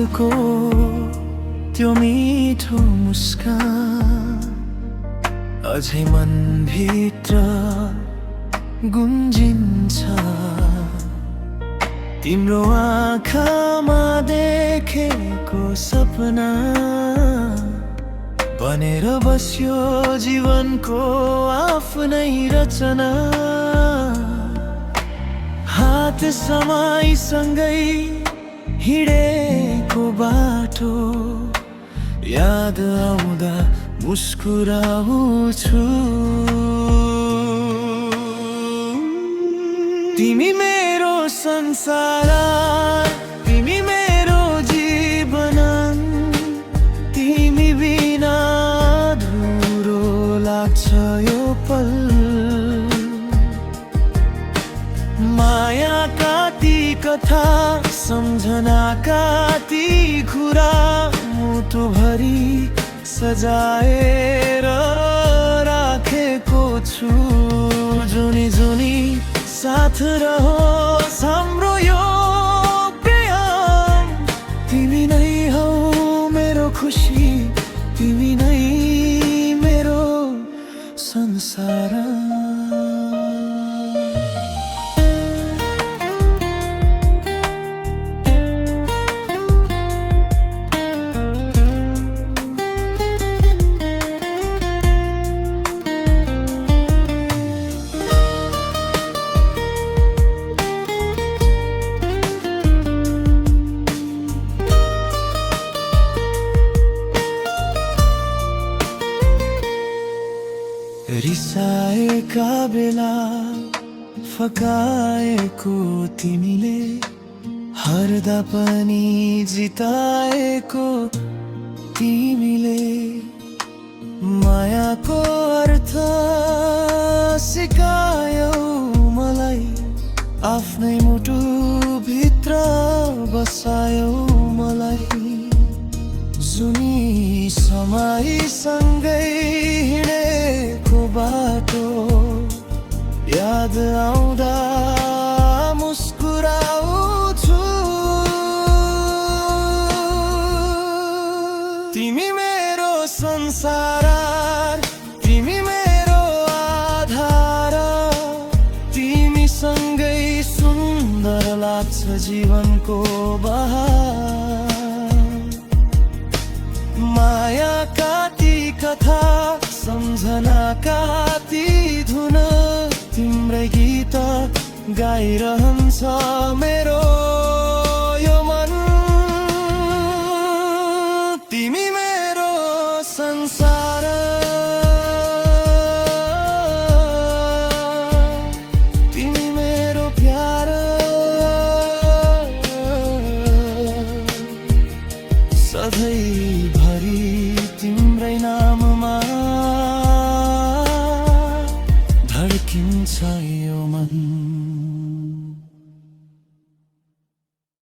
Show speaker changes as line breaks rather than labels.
तिम्रो त्यो मिठो मुस्कान अझै मनभित्र गुन्जिन्छ। तिम्रो आँखामा देखेको सपना बनेर बस्यो जीवनको आफ्नै रचना। हात समाईसँगै हिँडेको बाटो याद आउँदा मुस्कुराउँछु। तिमी मेरो संसार, तिमी मेरो जीवन, तिमी बिना अधुरो लाग्छ यो पल। मायाका ती कथा, सम्झनाका ती कुरा मुटुभरि सजाएर राखेको छु। जुनी जुनी साथ रहोस् हाम्रो यो प्रेम। तिमी नै हौ मेरो खुसी, तिमी नै मेरो संसार। रिसाएका बेला फकाएको तिमीले, हर्दा पनि जिताएको तिमीले। मायाको अर्थ सिकायौ मलाई, आफ्नै मुटुभित्र बसायौ मलाई। जुनी समयसँगै हिँडेको बाटो याद आउँदा मुस्कुराउँछु। तिमी मेरो संसार, तिमी मेरो आधार, तिमीसँगै सुन्दर लाग्छ जीवनको बहार। मायाका ती कथा, सम्झनाका ती धुन, तिम्रै गीत गाइरहन्छ मेरो यो मन। तिमी मेरो संसार, तिमी मेरो प्यार, सधैँ